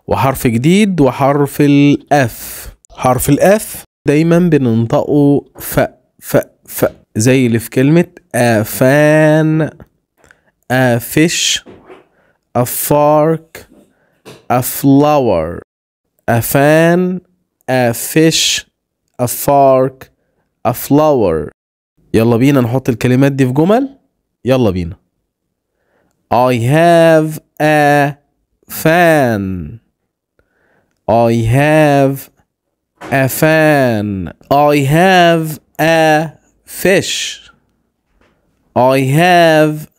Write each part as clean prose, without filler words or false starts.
وحرف جديد وحرف الأف. حرف الأف دايما بننطقه ف زي اللي في كلمة a fan, a fish, a fork, a flower. a fan, a fish, a fork, a flower. يلا بينا نحط الكلمات دي في جمل. يلا بينا. I have a fan. I have a fan. I have a fish. I have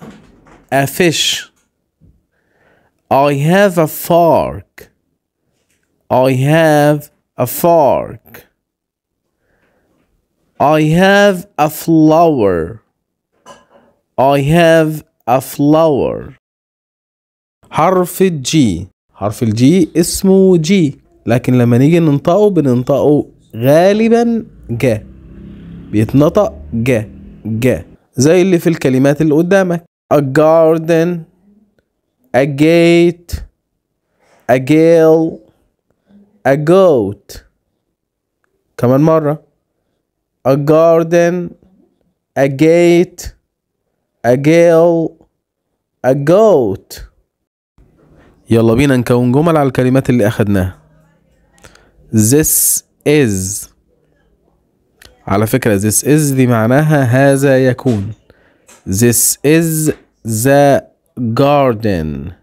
a fish. I have a fork. I have a fork. I have a flower. I have a flower. حرف الجي. حرف الجي اسمه جي، لكن لما نيجي ننطقه بننطقه غالبا جا، بيتنطق جا زي اللي في الكلمات اللي قدامك. a garden, a gate, a girl, a goat. كمان مرة. a garden, a gate, a girl, a goat. يلا بينا نكون جمل على الكلمات اللي أخدناها. this is. على فكرة this is دي معناها هذا يكون. this is the garden.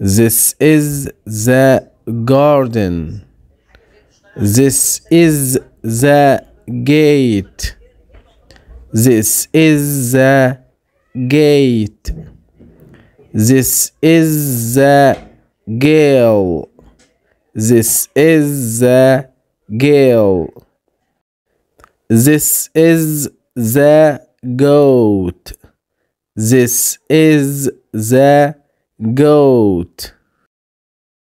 This is the garden. This is the gate. This is the gate. This is the girl. This is the girl. This is the goat. This is the goat.